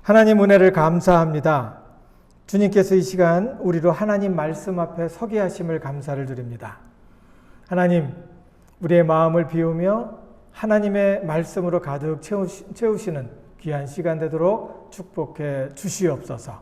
하나님 은혜를 감사합니다. 주님께서 이 시간 우리로 하나님 말씀 앞에 서게 하심을 감사를 드립니다. 하나님, 우리의 마음을 비우며 하나님의 말씀으로 가득 채우시는 귀한 시간 되도록 축복해 주시옵소서.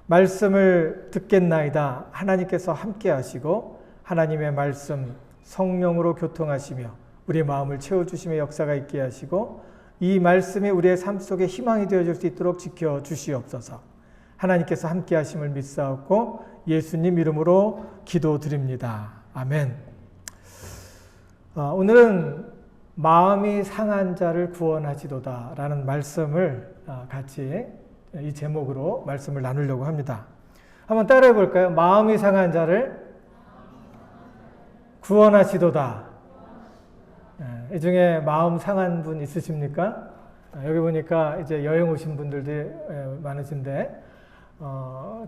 말씀을 듣겠나이다. 하나님께서 함께 하시고 하나님의 말씀 성령으로 교통하시며 우리의 마음을 채워주심의 역사가 있게 하시고 이 말씀이 우리의 삶 속에 희망이 되어줄 수 있도록 지켜주시옵소서. 하나님께서 함께 하심을 믿사옵고 예수님 이름으로 기도드립니다. 아멘. 오늘은 마음이 상한 자를 구원하시도다 라는 말씀을 같이 이 제목으로 말씀을 나누려고 합니다. 한번 따라해 볼까요? 마음이 상한 자를 구원하시도다. 이 중에 마음 상한 분 있으십니까? 여기 보니까 이제 여행 오신 분들도 많으신데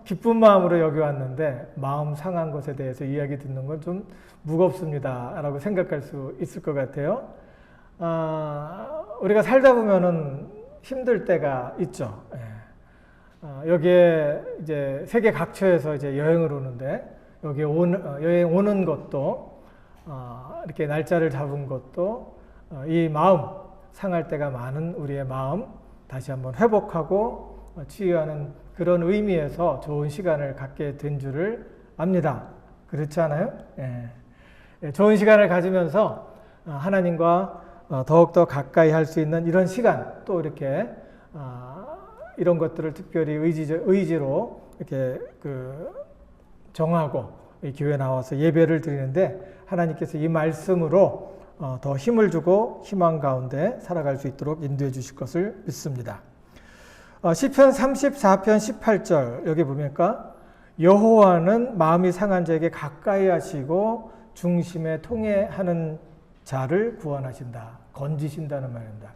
기쁜 마음으로 여기 왔는데 마음 상한 것에 대해서 이야기 듣는 건 좀 무겁습니다 라고 생각할 수 있을 것 같아요. 우리가 살다 보면은 힘들 때가 있죠. 여기에 이제 세계 각처에서 이제 여행을 오는데 여기 여행 오는 것도 이렇게 날짜를 잡은 것도 이 마음 상할 때가 많은 우리의 마음 다시 한번 회복하고 치유하는 그런 의미에서 좋은 시간을 갖게 된 줄을 압니다. 그렇지 않아요? 좋은 시간을 가지면서 하나님과 더욱더 가까이 할 수 있는 이런 시간 또 이렇게 이런 것들을 특별히 의지로 이렇게 정하고 이 교회에 나와서 예배를 드리는데 하나님께서 이 말씀으로 더 힘을 주고 희망 가운데 살아갈 수 있도록 인도해 주실 것을 믿습니다. 시편 34편 18절 여기 보니까 여호와는 마음이 상한 자에게 가까이 하시고 중심에 통해하는 자를 구원하신다. 건지신다는 말입니다.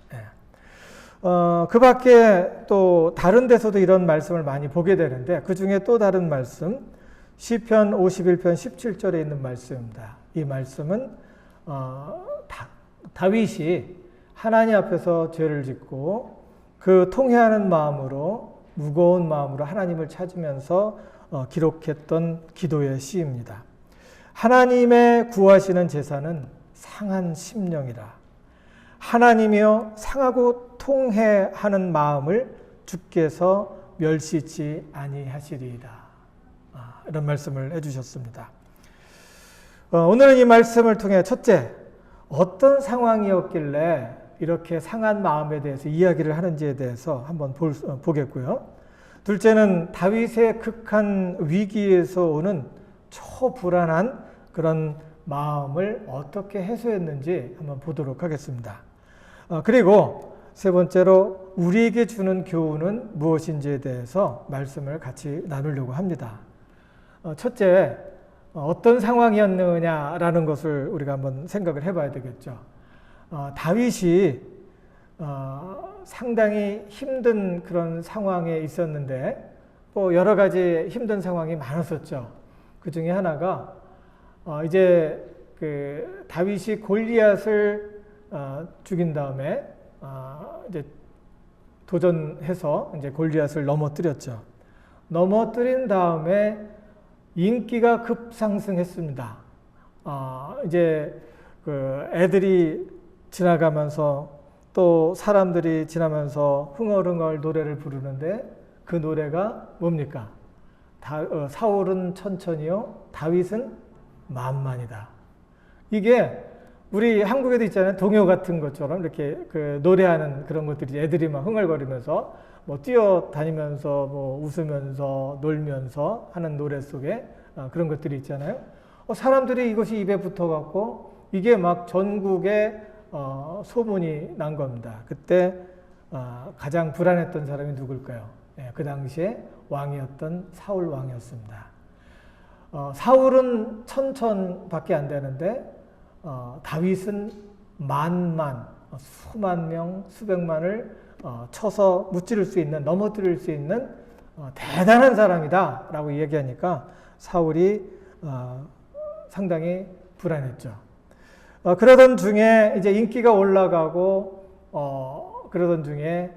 그 밖에 또 다른 데서도 이런 말씀을 많이 보게 되는데 그 중에 또 다른 말씀 시편 51편 17절에 있는 말씀입니다. 이 말씀은 다윗이 하나님 앞에서 죄를 짓고 그 통회하는 마음으로 무거운 마음으로 하나님을 찾으면서 기록했던 기도의 시입니다. 하나님의 구하시는 제사는 상한 심령이라 하나님이여 상하고 통회하는 마음을 주께서 멸시치 아니하시리이다. 이런 말씀을 해주셨습니다. 오늘은 이 말씀을 통해 첫째, 어떤 상황이었길래 이렇게 상한 마음에 대해서 이야기를 하는지에 대해서 한번 보겠고요. 둘째는 다윗의 극한 위기에서 오는 초불안한 그런 마음을 어떻게 해소했는지 한번 보도록 하겠습니다. 그리고 세 번째로 우리에게 주는 교훈은 무엇인지에 대해서 말씀을 같이 나누려고 합니다. 첫째, 어떤 상황이었느냐라는 것을 우리가 한번 생각을 해봐야 되겠죠. 다윗이 상당히 힘든 그런 상황에 있었는데 뭐 여러 가지 힘든 상황이 많았었죠. 그 중에 하나가 이제 다윗이 골리앗을 죽인 다음에 이제 도전해서 이제 골리앗을 넘어뜨렸죠. 넘어뜨린 다음에 인기가 급상승했습니다. 이제 애들이 지나가면서 또 사람들이 지나면서 흥얼흥얼 노래를 부르는데 그 노래가 뭡니까? 사울은 천천히요, 다윗은 만만이다. 이게 우리 한국에도 있잖아요. 동요 같은 것처럼 이렇게 노래하는 그런 것들이 애들이 막 흥얼거리면서 뭐 뛰어다니면서 뭐 웃으면서 놀면서 하는 노래 속에 그런 것들이 있잖아요. 사람들이 이것이 입에 붙어갖고 이게 막 전국에 소문이 난 겁니다. 그때 가장 불안했던 사람이 누굴까요? 그 당시에 왕이었던 사울 왕이었습니다. 사울은 1000밖에 안 되는데 다윗은 만만, 수만 명, 수백만을 쳐서 무찌를 수 있는, 넘어뜨릴 수 있는 대단한 사람이다 라고 이야기하니까 사울이 상당히 불안했죠. 그러던 중에 이제 인기가 올라가고 그러던 중에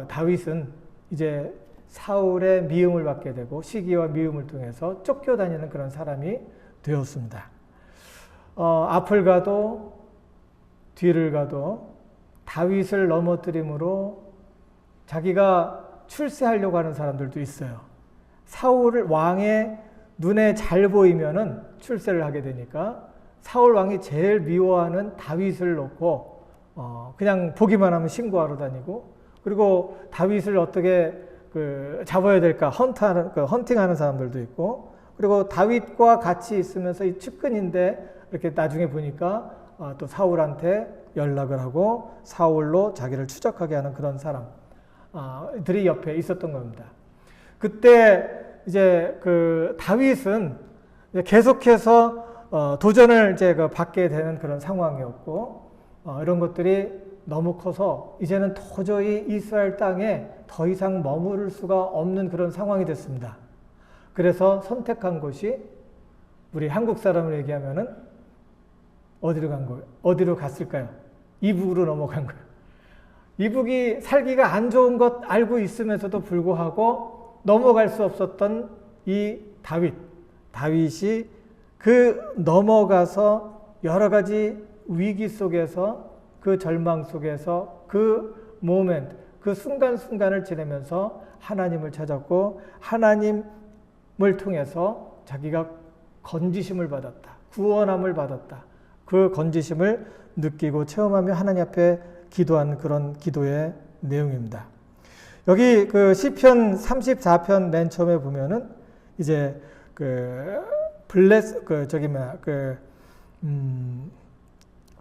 다윗은 이제 사울의 미움을 받게 되고 시기와 미움을 통해서 쫓겨다니는 그런 사람이 되었습니다. 앞을 가도 뒤를 가도 다윗을 넘어뜨림으로 자기가 출세하려고 하는 사람들도 있어요. 사울 왕의 눈에 잘 보이면은 출세를 하게 되니까 사울 왕이 제일 미워하는 다윗을 놓고 그냥 보기만 하면 신고하러 다니고, 그리고 다윗을 어떻게 잡아야 될까 헌팅하는 사람들도 있고, 그리고 다윗과 같이 있으면서 이 측근인데 이렇게 나중에 보니까 또 사울한테 연락을 하고 사울로 자기를 추적하게 하는 그런 사람들이 옆에 있었던 겁니다. 그때 이제 다윗은 계속해서 도전을 이제 받게 되는 그런 상황이었고, 이런 것들이 너무 커서 이제는 도저히 이스라엘 땅에 더 이상 머무를 수가 없는 그런 상황이 됐습니다. 그래서 선택한 곳이 우리 한국 사람을 얘기하면은 어디로 간 거예요? 어디로 갔을까요? 이북으로 넘어간 거예요. 이북이 살기가 안 좋은 것 알고 있으면서도 불구하고 넘어갈 수 없었던 이 다윗이 넘어가서 여러 가지 위기 속에서 그 절망 속에서 그 모멘트, 그 순간순간을 지내면서 하나님을 찾았고 하나님을 통해서 자기가 건지심을 받았다. 구원함을 받았다. 그 건지심을 느끼고 체험하며 하나님 앞에 기도한 그런 기도의 내용입니다. 여기 시편 34편 맨 처음에 보면은 이제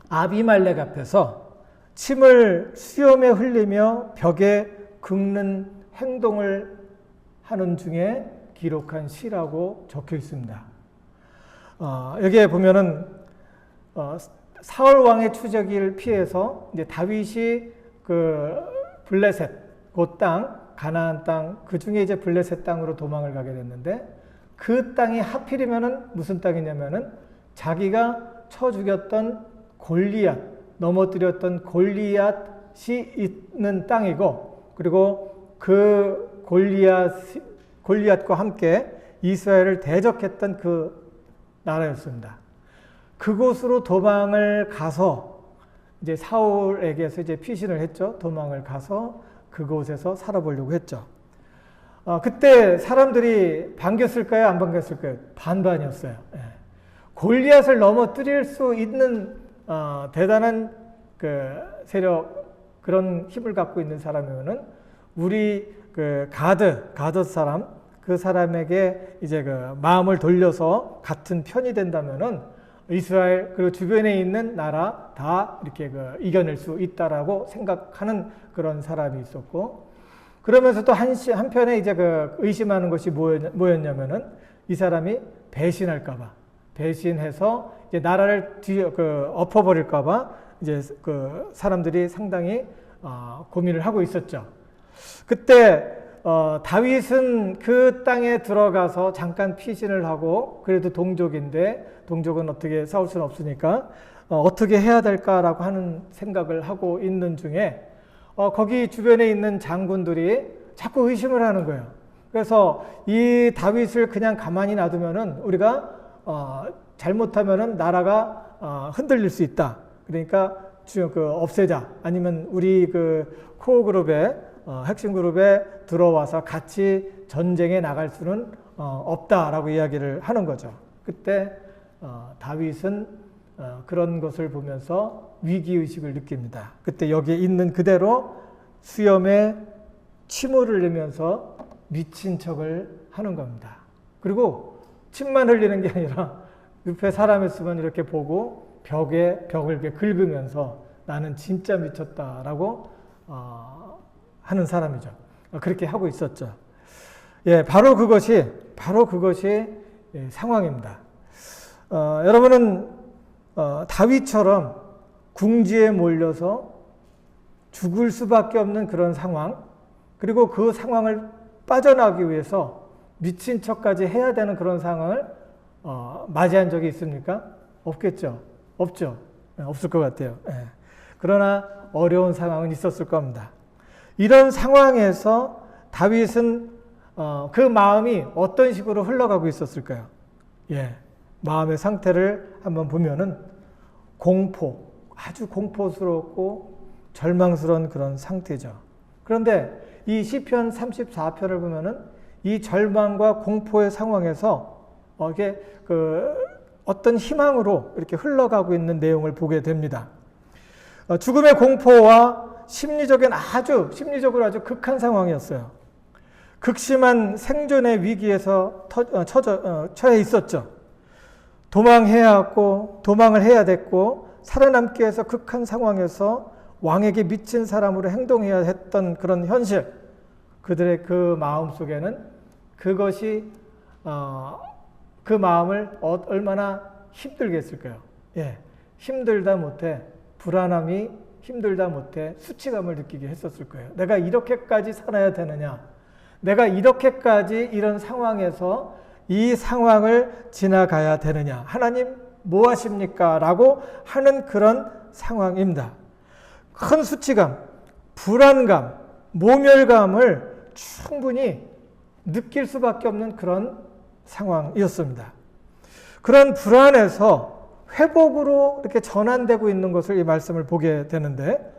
아비말렉 앞에서 침을 수염에 흘리며 벽에 긁는 행동을 하는 중에 기록한 시라고 적혀 있습니다. 여기에 보면은 사울 왕의 추적을 피해서 이제 다윗이 블레셋 그 땅, 가나안 땅, 그 중에 이제 블레셋 땅으로 도망을 가게 됐는데, 그 땅이 하필이면은 무슨 땅이냐면은 자기가 쳐 죽였던 골리앗, 넘어뜨렸던 골리앗이 있는 땅이고, 그리고 그 골리앗과 함께 이스라엘을 대적했던 그 나라였습니다. 그곳으로 도망을 가서 이제 사울에게서 이제 피신을 했죠. 도망을 가서 그곳에서 살아보려고 했죠. 그때 사람들이 반겼을까요? 안 반겼을까요? 반반이었어요. 예. 골리앗을 넘어뜨릴 수 있는 대단한 세력, 그런 힘을 갖고 있는 사람이면은 우리 가드 사람, 그 사람에게 이제 마음을 돌려서 같은 편이 된다면은 이스라엘 그리고 주변에 있는 나라 다 이렇게 이겨낼 수 있다라고 생각하는 그런 사람이 있었고, 그러면서 또 한편에 이제 의심하는 것이 뭐였냐면은 이 사람이 배신할까봐, 배신해서 이제 나라를 엎어버릴까봐 이제 사람들이 상당히 고민을 하고 있었죠. 그때 다윗은 그 땅에 들어가서 잠깐 피신을 하고, 그래도 동족은 어떻게 싸울 수는 없으니까 어떻게 해야 될까라고 하는 생각을 하고 있는 중에 거기 주변에 있는 장군들이 자꾸 의심을 하는 거예요. 그래서 이 다윗을 그냥 가만히 놔두면은 우리가 잘못하면은 나라가 흔들릴 수 있다. 그러니까 없애자. 아니면 우리 코어 그룹에 핵심 그룹에 들어와서 같이 전쟁에 나갈 수는 없다라고 이야기를 하는 거죠. 그때 다윗은 그런 것을 보면서 위기의식을 느낍니다. 그때 여기에 있는 그대로 수염에 침을 흘리면서 미친 척을 하는 겁니다. 그리고 침만 흘리는 게 아니라 옆에 사람이 있으면 이렇게 보고 벽을 이렇게 긁으면서 나는 진짜 미쳤다라고 하는 사람이죠. 그렇게 하고 있었죠. 예, 바로 그것이 상황입니다. 여러분은 다윗처럼 궁지에 몰려서 죽을 수밖에 없는 그런 상황, 그리고 그 상황을 빠져나가기 위해서 미친 척까지 해야 되는 그런 상황을 맞이한 적이 있습니까? 없겠죠. 없죠. 없을 것 같아요. 예. 그러나 어려운 상황은 있었을 겁니다. 이런 상황에서 다윗은 그 마음이 어떤 식으로 흘러가고 있었을까요? 마음의 상태를 한번 보면은 아주 공포스럽고 절망스러운 그런 상태죠. 그런데 이 시편 34편을 보면은 이 절망과 공포의 상황에서 이게 어떤 희망으로 이렇게 흘러가고 있는 내용을 보게 됩니다. 죽음의 공포와 심리적으로 아주 극한 상황이었어요. 극심한 생존의 위기에서 처해 있었죠. 도망을 해야 됐고, 살아남기 위해서 극한 상황에서 왕에게 미친 사람으로 행동해야 했던 그런 현실, 그들의 그 마음 속에는 그것이 그 마음을 얼마나 힘들게 했을까요? 힘들다 못해 불안함이 힘들다 못해 수치감을 느끼게 했었을 거예요. 내가 이렇게까지 살아야 되느냐? 내가 이렇게까지 이런 상황에서 이 상황을 지나가야 되느냐? 하나님 뭐 하십니까? 라고 하는 그런 상황입니다. 큰 수치감, 불안감, 모멸감을 충분히 느낄 수밖에 없는 그런 상황이었습니다. 그런 불안에서 회복으로 이렇게 전환되고 있는 것을 이 말씀을 보게 되는데,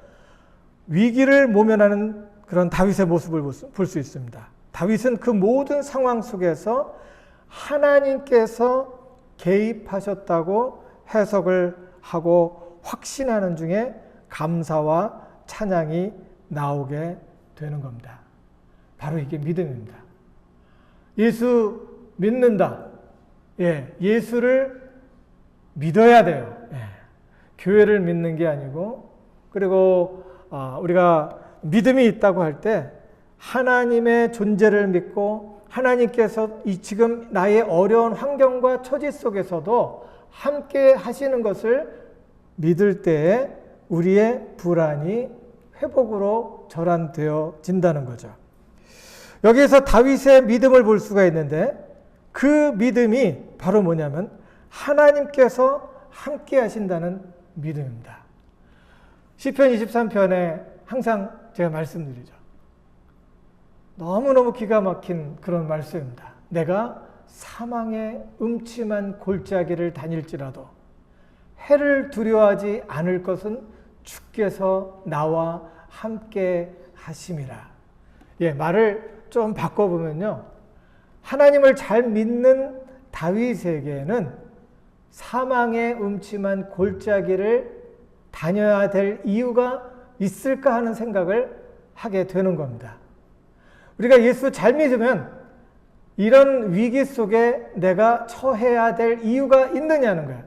위기를 모면하는 그런 다윗의 모습을 볼 수 있습니다. 다윗은 그 모든 상황 속에서 하나님께서 개입하셨다고 해석을 하고 확신하는 중에 감사와 찬양이 나오게 되는 겁니다. 바로 이게 믿음입니다. 예수 믿는다. 예수를 믿어야 돼요. 교회를 믿는 게 아니고, 그리고 우리가 믿음이 있다고 할 때 하나님의 존재를 믿고 하나님께서 지금 나의 어려운 환경과 처지 속에서도 함께 하시는 것을 믿을 때에 우리의 불안이 회복으로 전환되어진다는 거죠. 여기에서 다윗의 믿음을 볼 수가 있는데, 그 믿음이 바로 뭐냐면 하나님께서 함께 하신다는 믿음입니다. 시편 23편에 항상 제가 말씀드리죠. 너무너무 기가 막힌 그런 말씀입니다. 내가 사망의 음침한 골짜기를 다닐지라도 해를 두려워하지 않을 것은 주께서 나와 함께 하심이라. 말을 좀 바꿔보면요, 하나님을 잘 믿는 다윗에게는 사망의 음침한 골짜기를 다녀야 될 이유가 있을까 하는 생각을 하게 되는 겁니다. 우리가 예수 잘 믿으면 이런 위기 속에 내가 처해야 될 이유가 있느냐는 거예요.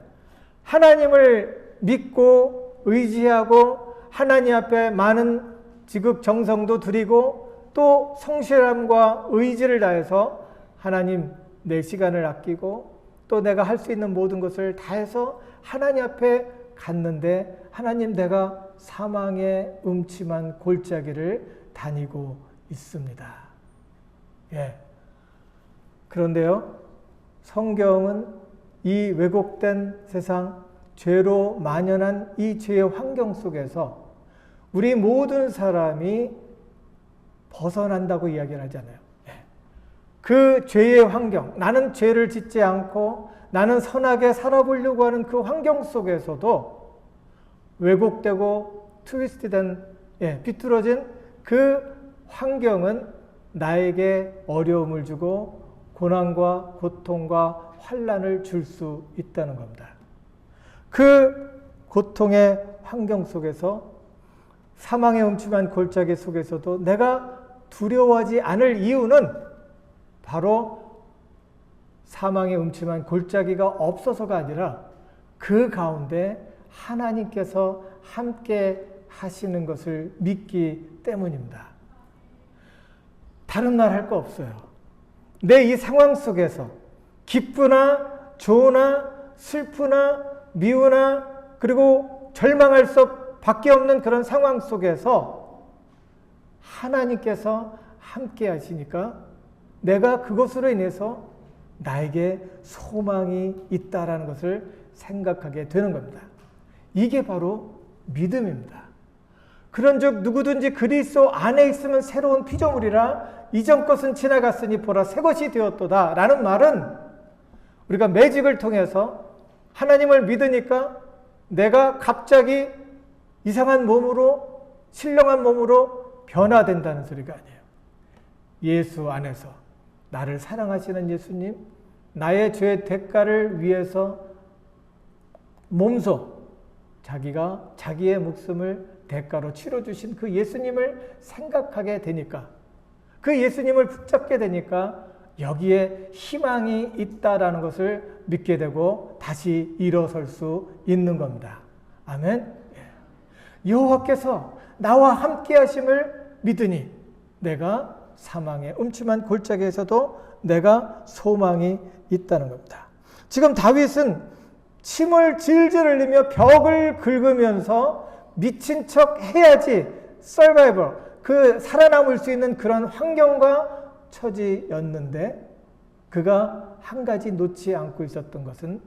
하나님을 믿고 의지하고 하나님 앞에 많은 지극정성도 드리고 또 성실함과 의지를 다해서 하나님 내 시간을 아끼고 또 내가 할 수 있는 모든 것을 다해서 하나님 앞에 갔는데, 하나님 내가 사망의 음침한 골짜기를 다니고 있습니다. 그런데요, 성경은 이 왜곡된 세상, 죄로 만연한 이 죄의 환경 속에서 우리 모든 사람이 벗어난다고 이야기를 하잖아요. 그 죄의 환경, 나는 죄를 짓지 않고 나는 선하게 살아보려고 하는 그 환경 속에서도 왜곡되고 트위스트된, 비뚤어진 그 환경은 나에게 어려움을 주고 고난과 고통과 환난을 줄 수 있다는 겁니다. 그 고통의 환경 속에서, 사망의 음침한 골짜기 속에서도 내가 두려워하지 않을 이유는 바로 사망의 음침한 골짜기가 없어서가 아니라 그 가운데 하나님께서 함께 하시는 것을 믿기 때문입니다. 다른 말 할 거 없어요. 내 이 상황 속에서 기쁘나 좋으나 슬프나 미우나 그리고 절망할 수밖에 없는 그런 상황 속에서 하나님께서 함께 하시니까 내가 그것으로 인해서 나에게 소망이 있다라는 것을 생각하게 되는 겁니다. 이게 바로 믿음입니다. 그런즉 누구든지 그리스도 안에 있으면 새로운 피조물이라 이전 것은 지나갔으니 보라 새 것이 되었도다 라는 말은 우리가 매직을 통해서 하나님을 믿으니까 내가 갑자기 이상한 몸으로 신령한 몸으로 변화된다는 소리가 아니에요. 예수 안에서 나를 사랑하시는 예수님, 나의 죄의 대가를 위해서 몸소 자기가 자기의 목숨을 대가로 치러주신 그 예수님을 생각하게 되니까, 그 예수님을 붙잡게 되니까 여기에 희망이 있다라는 것을 믿게 되고 다시 일어설 수 있는 겁니다. 아멘. 여호와께서 나와 함께 하심을 믿으니 내가 사망의 음침한 골짜기에서도 내가 소망이 있다는 겁니다. 지금 다윗은 침을 질질 흘리며 벽을 긁으면서 미친 척 해야지 서바이벌, 그 살아남을 수 있는 그런 환경과 처지였는데 그가 한 가지 놓지 않고 있었던 것은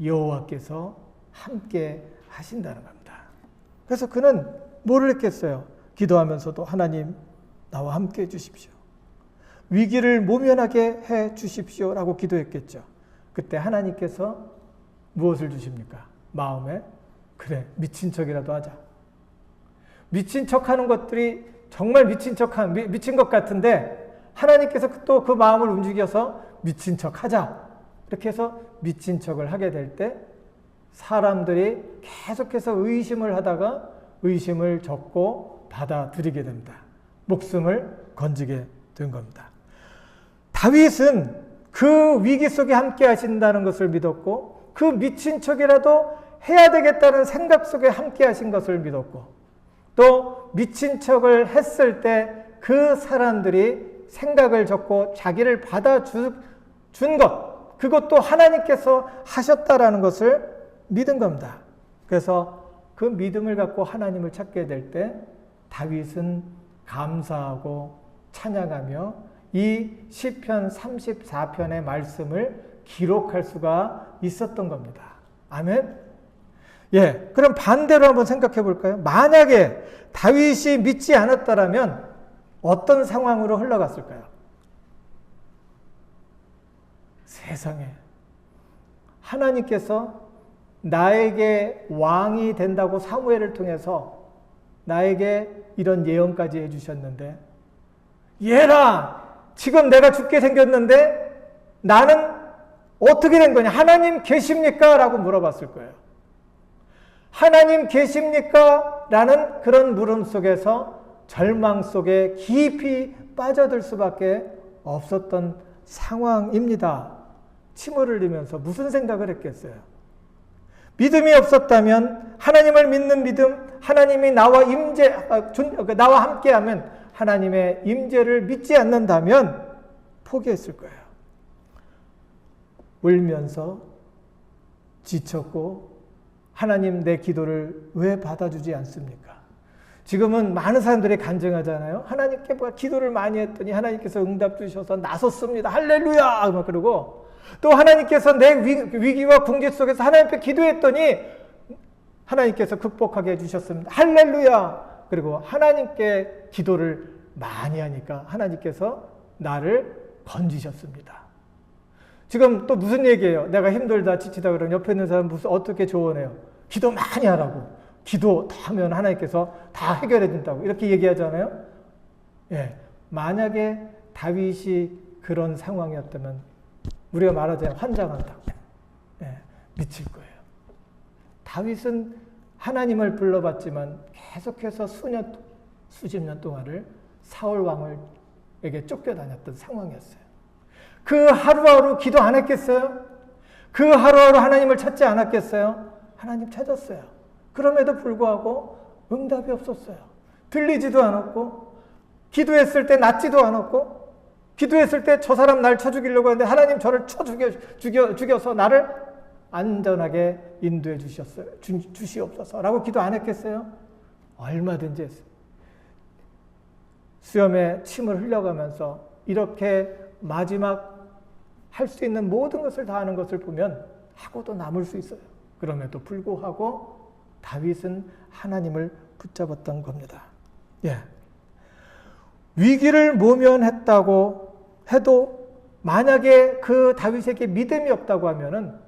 여호와께서 함께 하신다는 겁니다. 그래서 그는 뭐를 했겠어요? 기도하면서도 하나님 나와 함께 해 주십시오. 위기를 모면하게 해 주십시오라고 기도했겠죠. 그때 하나님께서 무엇을 주십니까? 마음에 그래 미친 척이라도 하자. 미친 척하는 것들이 정말 미친 것 같은데 하나님께서 또 그 마음을 움직여서 미친 척 하자. 이렇게 해서 미친 척을 하게 될 때 사람들이 계속해서 의심을 하다가 의심을 접고 받아들이게 됩니다. 목숨을 건지게 된 겁니다. 다윗은 그 위기 속에 함께 하신다는 것을 믿었고 그 미친 척이라도 해야 되겠다는 생각 속에 함께 하신 것을 믿었고 또 미친 척을 했을 때 그 사람들이 생각을 접고 자기를 받아준 것, 그것도 하나님께서 하셨다라는 것을 믿은 겁니다. 그래서 그 믿음을 갖고 하나님을 찾게 될 때 다윗은 감사하고 찬양하며 이 시편 34편의 말씀을 기록할 수가 있었던 겁니다. 아멘. 예, 그럼 반대로 한번 생각해 볼까요? 만약에 다윗이 믿지 않았다라면 어떤 상황으로 흘러갔을까요? 세상에 하나님께서 나에게 왕이 된다고 사무엘을 통해서 나에게 이런 예언까지 해주셨는데 얘라 지금 내가 죽게 생겼는데 나는 어떻게 된 거냐? 하나님 계십니까? 라고 물어봤을 거예요. 하나님 계십니까? 라는 그런 물음 속에서 절망 속에 깊이 빠져들 수밖에 없었던 상황입니다. 침을 흘리면서 무슨 생각을 했겠어요? 믿음이 없었다면 하나님을 믿는 믿음, 하나님이 나와 나와 함께하면 하나님의 임재를 믿지 않는다면 포기했을 거예요. 울면서 지쳤고 하나님 내 기도를 왜 받아주지 않습니까? 지금은 많은 사람들이 간증하잖아요. 하나님께 기도를 많이 했더니 하나님께서 응답 주셔서 나섰습니다. 할렐루야! 막 그러고 또 하나님께서 내 위기와 궁지 속에서 하나님께 기도했더니 하나님께서 극복하게 해주셨습니다. 할렐루야! 그리고 하나님께 기도를 많이 하니까 하나님께서 나를 건지셨습니다. 지금 또 무슨 얘기예요? 내가 힘들다 지치다 그러면 옆에 있는 사람 어떻게 조언해요? 기도 많이 하라고. 기도 다 하면 하나님께서 다 해결해 준다고 이렇게 얘기하잖아요. 예, 만약에 다윗이 그런 상황이었다면 우리가 말하자면 환장한다고 미칠 거예요. 다윗은 하나님을 불러봤지만 계속해서 수십 년 동안을 사울 왕에게 쫓겨다녔던 상황이었어요. 그 하루하루 기도 안 했겠어요? 그 하루하루 하나님을 찾지 않았겠어요? 하나님 찾았어요. 그럼에도 불구하고 응답이 없었어요. 들리지도 않았고 기도했을 때 낫지도 않았고 기도했을 때 저 사람 날 쳐 죽이려고 하는데 하나님 저를 쳐 죽여서 나를 안전하게 인도해 주시옵소서라고 기도 안 했겠어요? 얼마든지 했어요. 수염에 침을 흘려가면서 이렇게 마지막 할 수 있는 모든 것을 다 하는 것을 보면 하고도 남을 수 있어요. 그럼에도 불구하고 다윗은 하나님을 붙잡았던 겁니다. 예. 위기를 모면했다고 해도 만약에 그 다윗에게 믿음이 없다고 하면은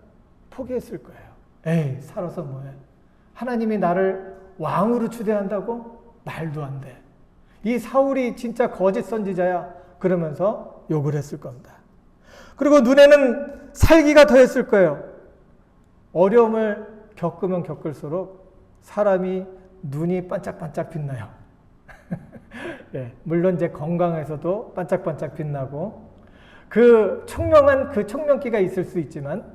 포기했을 거예요. 에이, 살아서 뭐해. 하나님이 나를 왕으로 추대한다고? 말도 안 돼. 이 사울이 진짜 거짓 선지자야. 그러면서 욕을 했을 겁니다. 그리고 눈에는 살기가 더했을 거예요. 어려움을 겪으면 겪을수록 사람이 눈이 반짝반짝 빛나요. 예, 물론 이제 건강에서도 반짝반짝 빛나고 그 청명한 그 청명기가 있을 수 있지만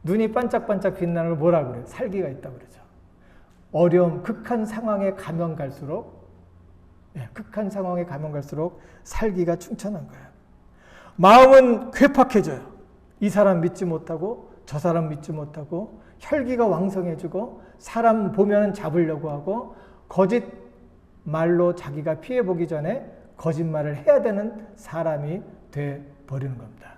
눈이 반짝반짝 빛나는 걸 뭐라고 그래요? 살기가 있다고 그러죠. 어려움, 극한 상황에 가면 갈수록 극한 상황에 가면 갈수록 살기가 충천한 거예요. 마음은 괴팍해져요. 이 사람 믿지 못하고 저 사람 믿지 못하고 혈기가 왕성해지고 사람 보면 잡으려고 하고 거짓 말로 자기가 피해보기 전에 거짓말을 해야 되는 사람이 돼버리는 겁니다.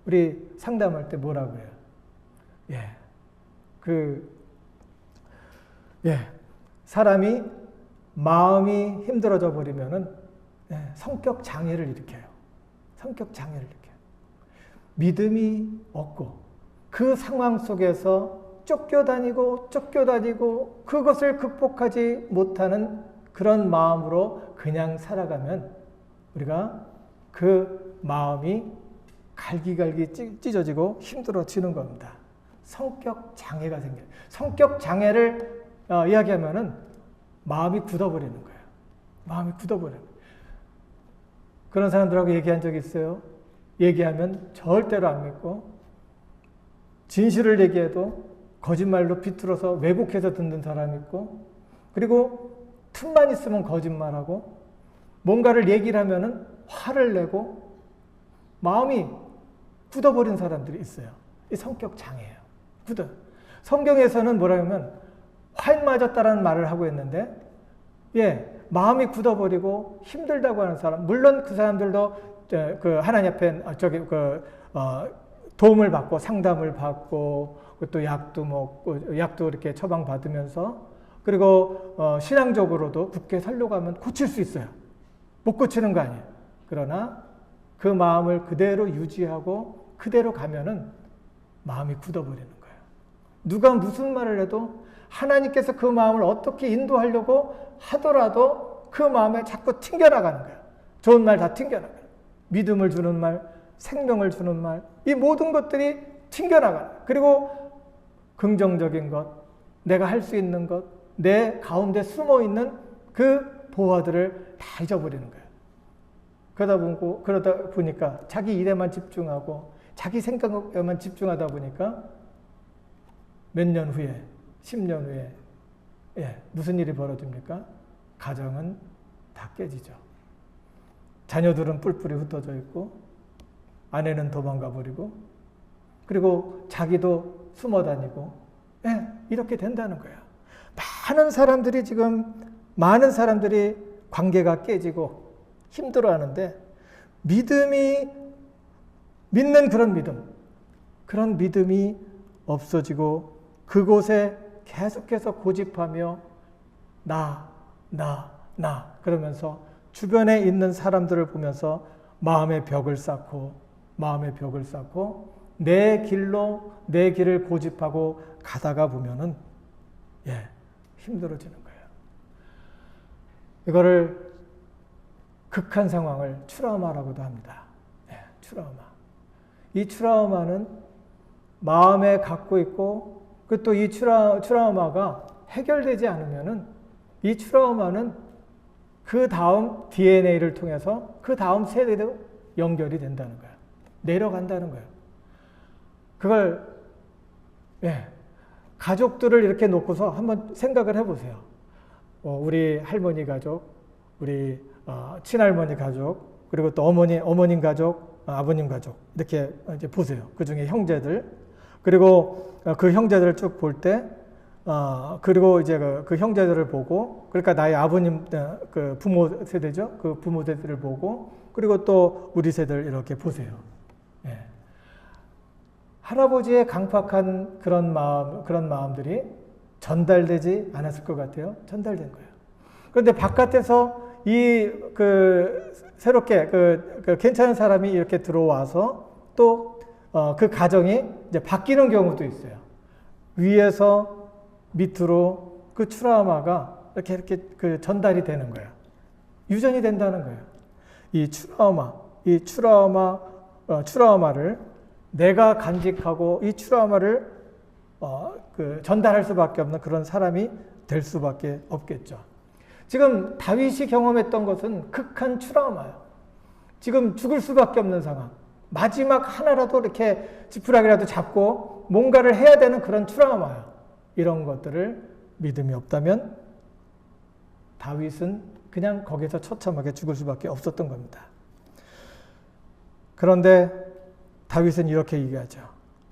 우리 상담할 때 뭐라고 해요? 사람이 마음이 힘들어져 버리면은 성격 장애를 일으켜요. 성격 장애를 일으켜요. 믿음이 없고 그 상황 속에서 쫓겨다니고 그것을 극복하지 못하는 그런 마음으로 그냥 살아가면 우리가 그 마음이 갈기갈기 찢어지고 힘들어지는 겁니다. 성격 장애가 생겨요. 성격 장애를 이야기하면은 마음이 굳어버리는 거예요. 마음이 굳어버려요. 그런 사람들하고 얘기한 적 있어요. 얘기하면 절대로 안 믿고 진실을 얘기해도 거짓말로 비틀어서 왜곡해서 듣는 사람이 있고 그리고 틈만 있으면 거짓말하고 뭔가를 얘기를 하면은 화를 내고 마음이 굳어버린 사람들이 있어요. 이 성격 장애예요. 굳어. 성경에서는 뭐라 하면 화인 맞았다라는 말을 하고 있는데 마음이 굳어버리고 힘들다고 하는 사람, 물론 그 사람들도 그 하나님 앞에 도움을 받고 상담을 받고 또 약도 먹고 약도 이렇게 처방 받으면서 그리고 신앙적으로도 굳게 살려고 하면 고칠 수 있어요. 못 고치는 거 아니에요. 그러나 그 마음을 그대로 유지하고 그대로 가면은 마음이 굳어버리는 거예요. 누가 무슨 말을 해도 하나님께서 그 마음을 어떻게 인도하려고 하더라도 그 마음에 자꾸 튕겨나가는 거예요. 좋은 말 다 튕겨나가요. 믿음을 주는 말, 생명을 주는 말, 이 모든 것들이 튕겨나가요. 그리고 긍정적인 것, 내가 할 수 있는 것, 내 가운데 숨어있는 그 보화들을 다 잊어버리는 거예요. 그러다 보니까 자기 일에만 집중하고 자기 생각에만 집중하다 보니까 몇 년 후에 10년 후에 무슨 일이 벌어집니까? 가정은 다 깨지죠. 자녀들은 뿔뿔이 흩어져 있고 아내는 도망가 버리고 그리고 자기도 숨어 다니고 이렇게 된다는 거예요. 많은 사람들이 관계가 깨지고 힘들어하는데 믿는 그런 믿음이 없어지고 그곳에 계속해서 고집하며 나 그러면서 주변에 있는 사람들을 보면서 마음의 벽을 쌓고 내 길을 고집하고 가다가 보면은 힘들어지는 거예요. 이거를 극한 상황을 트라우마라고도 합니다. 트라우마. 이 트라우마는 마음에 갖고 있고 또 이 트라우마가 해결되지 않으면은 이 트라우마는 그 다음 DNA를 통해서 그 다음 세대도 연결이 된다는 거예요. 내려간다는 거예요. 그걸 가족들을 이렇게 놓고서 한번 생각을 해보세요. 우리 할머니 가족, 우리 친할머니 가족, 그리고 또 어머님 가족, 아버님 가족 이렇게 이제 보세요. 그 중에 형제들 그리고 그 형제들을 쭉 볼 때 그리고 이제 그 형제들을 보고 그러니까 나의 아버님 그 부모 세대죠. 그 부모 세대를 보고 그리고 또 우리 세대를 이렇게 보세요. 할아버지의 강팍한 그런 마음들이 전달되지 않았을 것 같아요. 전달된 거예요. 그런데 바깥에서 새롭게 괜찮은 사람이 이렇게 들어와서 또 그 가정이 이제 바뀌는 경우도 있어요. 위에서 밑으로 그 트라우마가 이렇게 전달이 되는 거예요. 유전이 된다는 거예요. 이 트라우마를 내가 간직하고 이 트라우마를 전달할 수밖에 없는 그런 사람이 될 수밖에 없겠죠. 지금 다윗이 경험했던 것은 극한 트라우마예요. 지금 죽을 수밖에 없는 상황. 마지막 하나라도 이렇게 지푸라기라도 잡고 뭔가를 해야 되는 그런 트라우마예요. 이런 것들을 믿음이 없다면 다윗은 그냥 거기서 처참하게 죽을 수밖에 없었던 겁니다. 그런데 다윗은 이렇게 얘기하죠.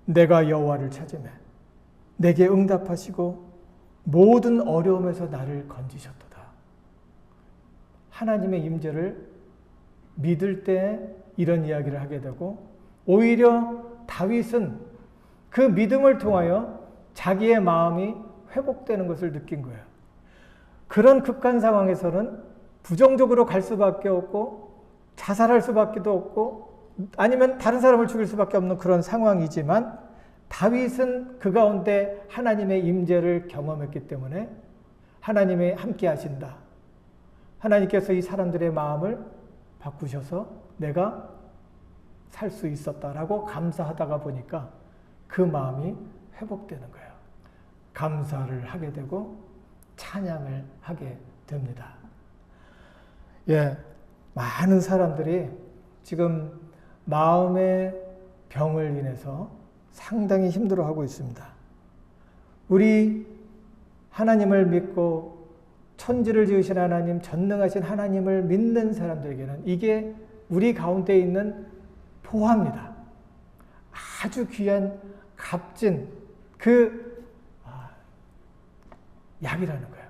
내가 여호와를 찾으매 내게 응답하시고 모든 어려움에서 나를 건지셨도다. 하나님의 임재를 믿을 때 이런 이야기를 하게 되고 오히려 다윗은 그 믿음을 통하여 자기의 마음이 회복되는 것을 느낀 거예요. 그런 극한 상황에서는 부정적으로 갈 수밖에 없고 자살할 수밖에 없고 아니면 다른 사람을 죽일 수밖에 없는 그런 상황이지만 다윗은 그 가운데 하나님의 임재를 경험했기 때문에 하나님이 함께 하신다. 하나님께서 이 사람들의 마음을 바꾸셔서 내가 살 수 있었다라고 감사하다가 보니까 그 마음이 회복되는 거예요. 감사를 하게 되고 찬양을 하게 됩니다. 많은 사람들이 지금 마음의 병을 인해서 상당히 힘들어하고 있습니다. 우리 하나님을 믿고 천지를 지으신 하나님, 전능하신 하나님을 믿는 사람들에게는 이게 우리 가운데 있는 보화입니다. 아주 귀한 값진 약이라는 거예요.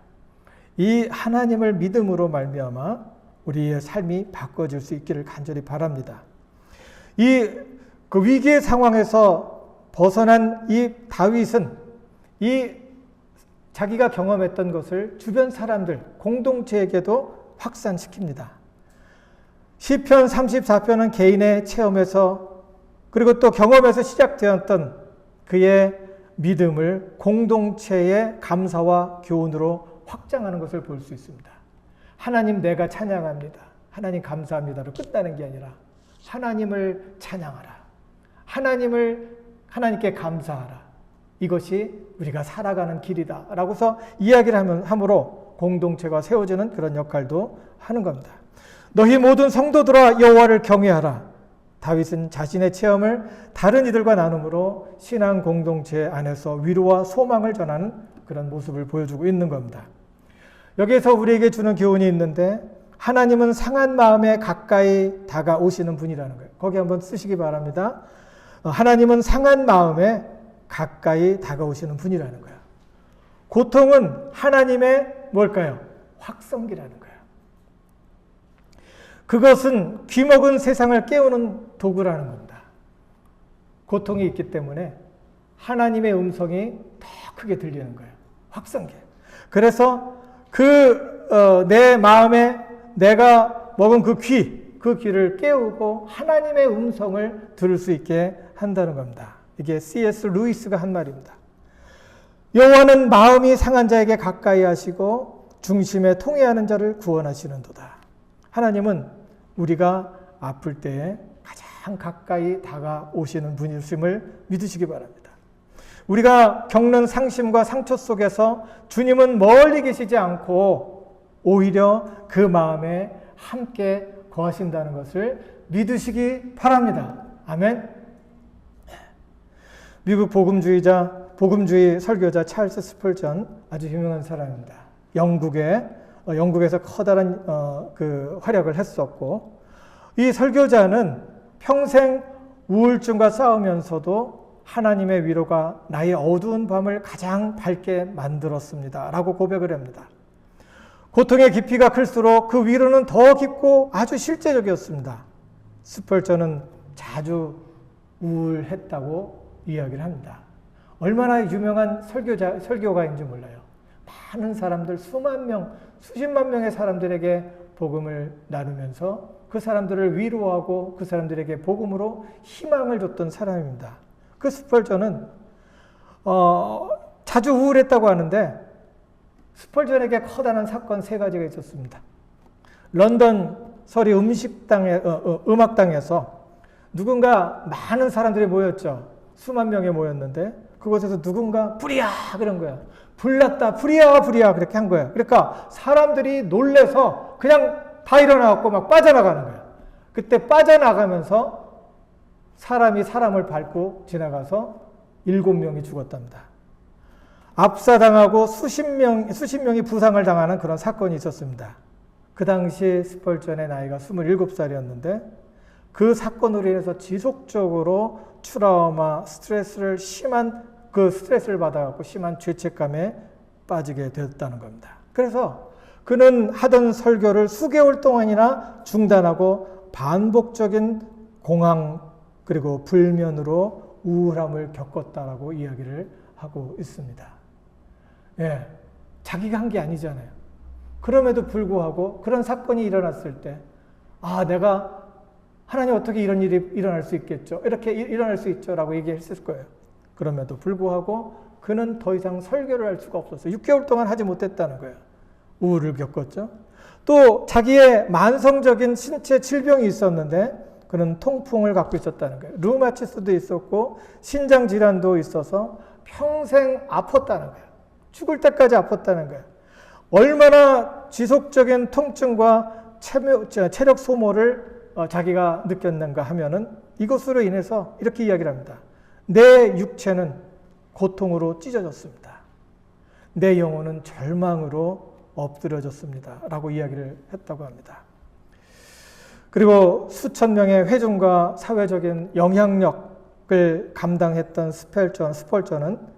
이 하나님을 믿음으로 말미암아 우리의 삶이 바꿔질 수 있기를 간절히 바랍니다. 그 위기의 상황에서 벗어난 이 다윗은 자기가 경험했던 것을 주변 사람들, 공동체에게도 확산시킵니다. 시편 34편은 개인의 체험에서 그리고 또 경험에서 시작되었던 그의 믿음을 공동체의 감사와 교훈으로 확장하는 것을 볼 수 있습니다. 하나님 내가 찬양합니다. 하나님 감사합니다로 끝나는 게 아니라 하나님을 찬양하라. 하나님께 감사하라. 이것이 우리가 살아가는 길이다. 라고서 이야기를 함으로 공동체가 세워지는 그런 역할도 하는 겁니다. 너희 모든 성도들아 여호와를 경외하라. 다윗은 자신의 체험을 다른 이들과 나눔으로 신앙 공동체 안에서 위로와 소망을 전하는 그런 모습을 보여주고 있는 겁니다. 여기에서 우리에게 주는 교훈이 있는데 하나님은 상한 마음에 가까이 다가오시는 분이라는 거예요. 거기 한번 쓰시기 바랍니다. 하나님은 상한 마음에 가까이 다가오시는 분이라는 거예요. 고통은 하나님의 뭘까요? 확성기라는 거예요. 그것은 귀먹은 세상을 깨우는 도구라는 겁니다. 고통이 있기 때문에 하나님의 음성이 더 크게 들리는 거예요. 확성기. 그래서 내 마음에 내가 먹은 그 귀를 깨우고 하나님의 음성을 들을 수 있게 한다는 겁니다. 이게 C.S. 루이스가 한 말입니다. 여호와는 마음이 상한 자에게 가까이 하시고 중심에 통회하는 자를 구원하시는도다. 하나님은 우리가 아플 때에 가장 가까이 다가오시는 분이심을 믿으시기 바랍니다. 우리가 겪는 상심과 상처 속에서 주님은 멀리 계시지 않고 오히려 그 마음에 함께 거하신다는 것을 믿으시기 바랍니다. 아멘. 미국 복음주의 설교자 찰스 스펄전, 아주 유명한 사람입니다. 영국에서 커다란 활약을 했었고, 이 설교자는 평생 우울증과 싸우면서도 하나님의 위로가 나의 어두운 밤을 가장 밝게 만들었습니다. 라고 고백을 합니다. 고통의 깊이가 클수록 그 위로는 더 깊고 아주 실제적이었습니다. 스펄전은 자주 우울했다고 이야기를 합니다. 얼마나 유명한 설교가인지 몰라요. 많은 사람들, 수만 명, 수십만 명의 사람들에게 복음을 나누면서 그 사람들을 위로하고 그 사람들에게 복음으로 희망을 줬던 사람입니다. 그 스펄전은 자주 우울했다고 하는데 스펄전에게 커다란 사건 세 가지가 있었습니다. 런던 서리 음악당에서 누군가 많은 사람들이 모였죠. 수만 명이 모였는데 그곳에서 누군가 불이야 그런 거야. 불났다 불이야 불이야 그렇게 한 거예요. 그러니까 사람들이 놀래서 그냥 다 일어나갖고 막 빠져나가는 거예요. 그때 빠져나가면서 사람이 사람을 밟고 지나가서 7명이 죽었답니다. 압사당하고 수십 명이 부상을 당하는 그런 사건이 있었습니다. 그 당시 스펄전의 나이가 27살이었는데 그 사건으로 인해서 지속적으로 트라우마, 스트레스를 받아갖고 심한 죄책감에 빠지게 되었다는 겁니다. 그래서 그는 하던 설교를 수개월 동안이나 중단하고 반복적인 공황 그리고 불면으로 우울함을 겪었다라고 이야기를 하고 있습니다. 예, 자기가 한 게 아니잖아요. 그럼에도 불구하고 그런 사건이 일어났을 때 내가 하나님 어떻게 이런 일이 일어날 수 있겠죠? 이렇게 일어날 수 있죠? 라고 얘기했을 거예요. 그럼에도 불구하고 그는 더 이상 설교를 할 수가 없었어요. 6개월 동안 하지 못했다는 거예요. 우울을 겪었죠. 또 자기의 만성적인 신체 질병이 있었는데 그는 통풍을 갖고 있었다는 거예요. 류마티스도 있었고 신장 질환도 있어서 평생 아팠다는 거예요. 죽을 때까지 아팠다는 거예요. 얼마나 지속적인 통증과 체력 소모를 자기가 느꼈는가 하면은 이것으로 인해서 이렇게 이야기를 합니다. 내 육체는 고통으로 찢어졌습니다. 내 영혼은 절망으로 엎드려졌습니다. 라고 이야기를 했다고 합니다. 그리고 수천 명의 회중과 사회적인 영향력을 감당했던 스펄전은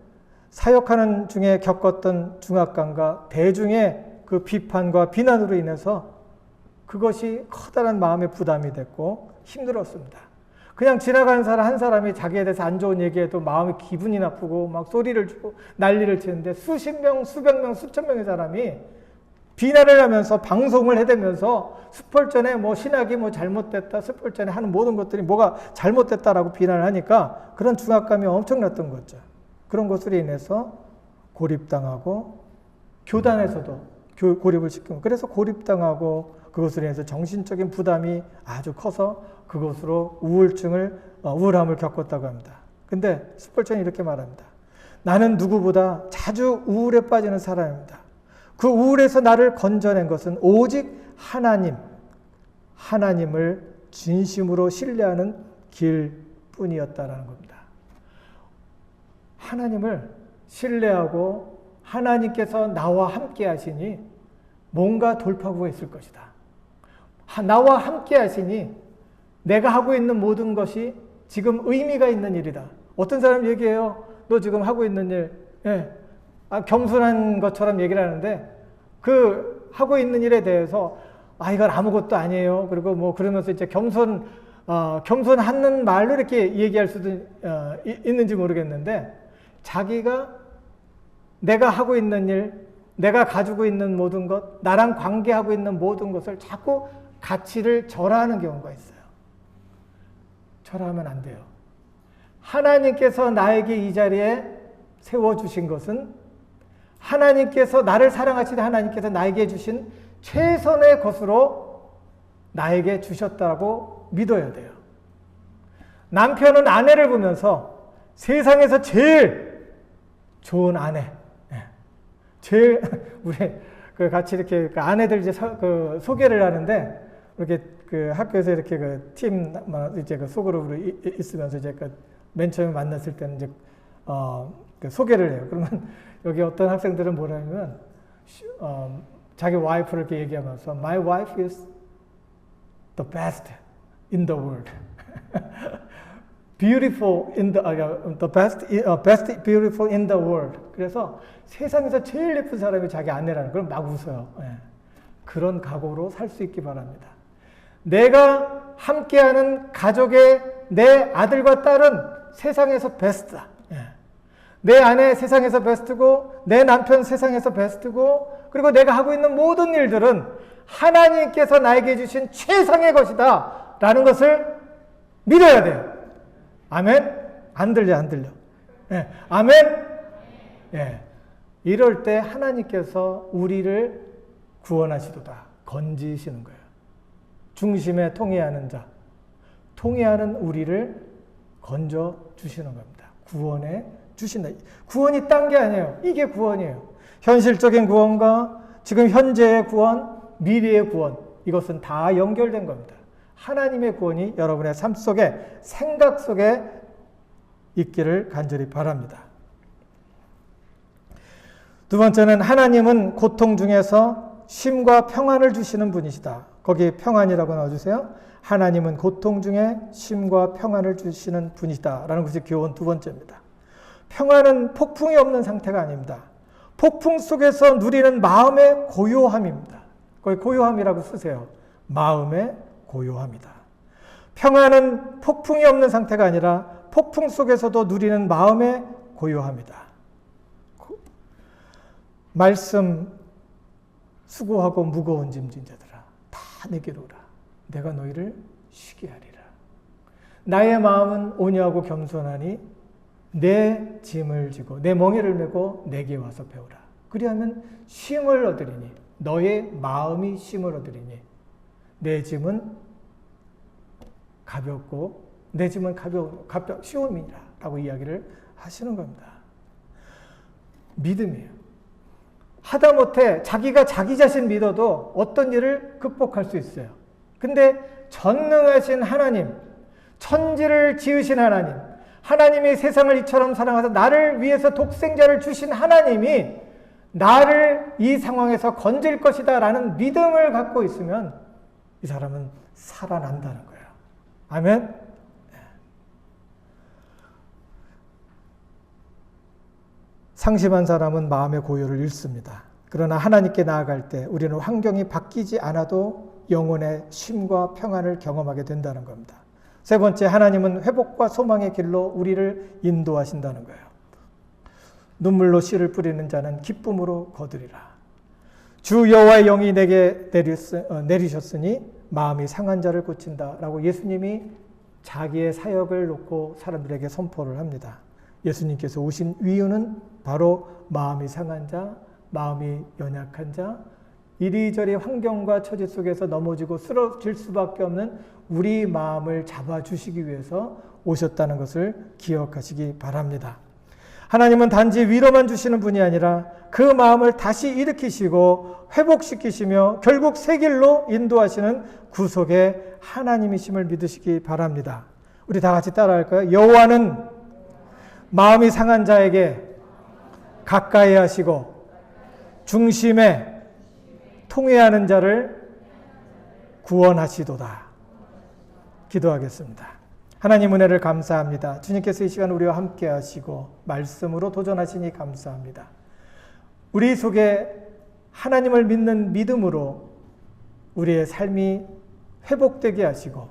사역하는 중에 겪었던 중압감과 대중의 그 비판과 비난으로 인해서 그것이 커다란 마음의 부담이 됐고 힘들었습니다. 그냥 지나가는 사람 한 사람이 자기에 대해서 안 좋은 얘기해도 마음이 기분이 나쁘고 막 소리를 주고 난리를 치는데 수십 명, 수백 명, 수천 명의 사람이 비난을 하면서 방송을 해대면서 스펄전에 신학이 잘못됐다, 스펄전에 하는 모든 것들이 뭐가 잘못됐다라고 비난을 하니까 그런 중압감이 엄청났던 거죠. 그런 것으로 인해서 고립당하고 교단에서도 고립을 시키고 그래서 고립당하고 그것으로 인해서 정신적인 부담이 아주 커서 그것으로 우울함을 겪었다고 합니다. 근데 스펄전이 이렇게 말합니다. 나는 누구보다 자주 우울에 빠지는 사람입니다. 그 우울에서 나를 건져낸 것은 오직 하나님을 진심으로 신뢰하는 길뿐이었다라는 겁니다. 하나님을 신뢰하고 하나님께서 나와 함께 하시니 뭔가 돌파구가 있을 것이다. 나와 함께 하시니 내가 하고 있는 모든 것이 지금 의미가 있는 일이다. 어떤 사람 얘기해요. 너 지금 하고 있는 일, 겸손한 것처럼 얘기를 하는데 그 하고 있는 일에 대해서 이건 아무것도 아니에요. 그리고 그러면서 이제 겸손하는 말로 이렇게 얘기할 수도 있는지 모르겠는데 자기가 내가 하고 있는 일, 내가 가지고 있는 모든 것, 나랑 관계하고 있는 모든 것을 자꾸 가치를 절하하는 경우가 있어요. 절하하면 안 돼요. 하나님께서 나에게 이 자리에 세워주신 것은 하나님께서 나를 사랑하시는 하나님께서 나에게 주신 최선의 것으로 나에게 주셨다고 믿어야 돼요. 남편은 아내를 보면서 세상에서 제일 좋은 아내, 제일 우리 같이 이렇게 아내들 이제 소개를 하는데 이렇게 학교에서 이렇게 팀 이제 소그룹으로 있으면서 이제 맨 처음에 만났을 때는 이제 소개를 해요. 그러면 여기 어떤 학생들은 뭐라냐면 자기 와이프를 이렇게 얘기하면서 My wife is the best in the world. beautiful in the best beautiful in the world. 그래서 세상에서 제일 예쁜 사람이 자기 아내라는 걸 막 웃어요. 그런 각오로 살 수 있기 바랍니다. 내가 함께하는 가족의 내 아들과 딸은 세상에서 베스트다. 내 아내 세상에서 베스트고 내 남편 세상에서 베스트고 그리고 내가 하고 있는 모든 일들은 하나님께서 나에게 주신 최상의 것이다 라는 것을 믿어야 돼요. 아멘? 안 들려. 예, 아멘? 예. 이럴 때 하나님께서 우리를 구원하시도다. 건지시는 거예요. 중심에 통해하는 자, 통해하는 우리를 건져 주시는 겁니다. 구원해 주신다. 구원이 딴 게 아니에요. 이게 구원이에요. 현실적인 구원과 지금 현재의 구원, 미래의 구원, 이것은 다 연결된 겁니다. 하나님의 구원이 여러분의 삶 속에, 생각 속에 있기를 간절히 바랍니다. 두 번째는 하나님은 고통 중에서 쉼과 평안을 주시는 분이시다. 거기 평안이라고 넣어주세요. 하나님은 고통 중에 쉼과 평안을 주시는 분이시다 라는 것이 교훈 두 번째입니다. 평안은 폭풍이 없는 상태가 아닙니다. 폭풍 속에서 누리는 마음의 고요함입니다. 거기 고요함이라고 쓰세요. 마음의 고요함이다. 평안은 폭풍이 없는 상태가 아니라 폭풍 속에서도 누리는 마음의 고요함이다. 말씀 수고하고 무거운 짐진 자들아 다 내게로 오라. 내가 너희를 쉬게 하리라. 나의 마음은 온유하고 겸손하니 내 짐을 지고 내 멍에를 메고 내게 와서 배우라. 그리하면 쉼을 얻으리니 너의 마음이 쉼을 얻으리니 내 짐은 가볍고 내 짐은 쉬움이라 라고 이야기를 하시는 겁니다. 믿음이에요. 하다못해 자기가 자기 자신 믿어도 어떤 일을 극복할 수 있어요. 근데 전능하신 하나님, 천지를 지으신 하나님, 하나님이 세상을 이처럼 사랑하사 나를 위해서 독생자를 주신 하나님이 나를 이 상황에서 건질 것이다 라는 믿음을 갖고 있으면 이 사람은 살아난다는 거예요. 아멘? 상심한 사람은 마음의 고요를 잃습니다. 그러나 하나님께 나아갈 때 우리는 환경이 바뀌지 않아도 영혼의 쉼과 평안을 경험하게 된다는 겁니다. 세 번째, 하나님은 회복과 소망의 길로 우리를 인도하신다는 거예요. 눈물로 씨를 뿌리는 자는 기쁨으로 거두리라. 주 여호와의 영이 내게 내리셨으니 마음이 상한 자를 고친다라고 예수님이 자기의 사역을 놓고 사람들에게 선포를 합니다. 예수님께서 오신 이유는 바로 마음이 상한 자, 마음이 연약한 자, 이리저리 환경과 처지 속에서 넘어지고 쓰러질 수밖에 없는 우리 마음을 잡아주시기 위해서 오셨다는 것을 기억하시기 바랍니다. 하나님은 단지 위로만 주시는 분이 아니라 그 마음을 다시 일으키시고 회복시키시며 결국 새 길로 인도하시는 구속의 하나님이심을 믿으시기 바랍니다. 우리 다 같이 따라할까요? 여호와는 마음이 상한 자에게 가까이 하시고 중심에 통회하는 자를 구원하시도다. 기도하겠습니다. 하나님 은혜를 감사합니다. 주님께서 이 시간 우리와 함께 하시고 말씀으로 도전하시니 감사합니다. 우리 속에 하나님을 믿는 믿음으로 우리의 삶이 회복되게 하시고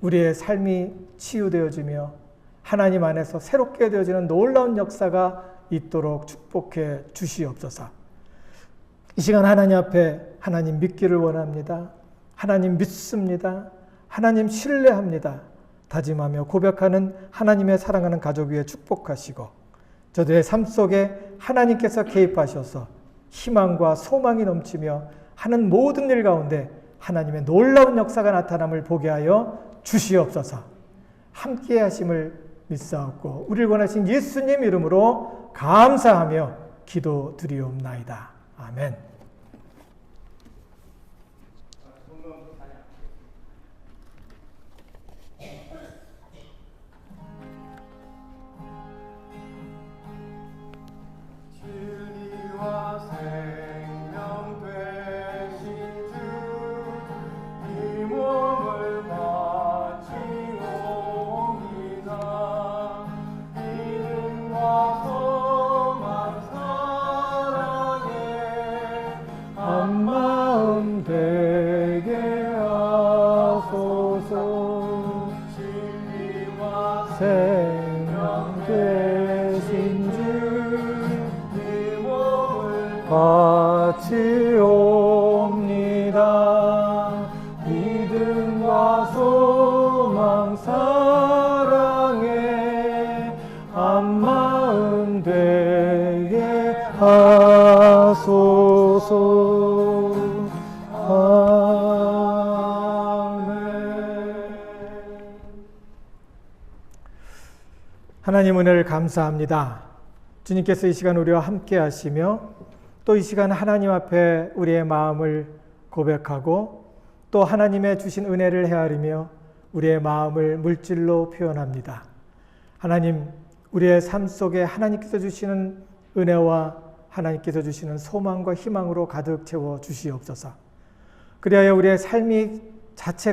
우리의 삶이 치유되어지며 하나님 안에서 새롭게 되어지는 놀라운 역사가 있도록 축복해 주시옵소서. 이 시간 하나님 앞에 하나님 믿기를 원합니다. 하나님 믿습니다. 하나님 신뢰합니다. 다짐하며 고백하는 하나님의 사랑하는 가족 위에 축복하시고 저들의 삶 속에 하나님께서 개입하셔서 희망과 소망이 넘치며 하는 모든 일 가운데 하나님의 놀라운 역사가 나타남을 보게 하여 주시옵소서. 함께 하심을 믿사옵고 우리를 원하신 예수님 이름으로 감사하며 기도드리옵나이다. 아멘. 생명 되신 주 같이 옵니다. 믿음과 소망 사랑에 한마음 되게 하소서. 아멘. 하나님 은혜를 감사합니다. 주님께서 이 시간 우리와 함께 하시며 또 이 시간 하나님 앞에 우리의 마음을 고백하고 또 하나님의 주신 은혜를 헤아리며 우리의 마음을 물질로 표현합니다. 하나님, 우리의 삶 속에 하나님께서 주시는 은혜와 하나님께서 주시는 소망과 희망으로 가득 채워 주시옵소서. 그리하여 우리의 삶이 자체가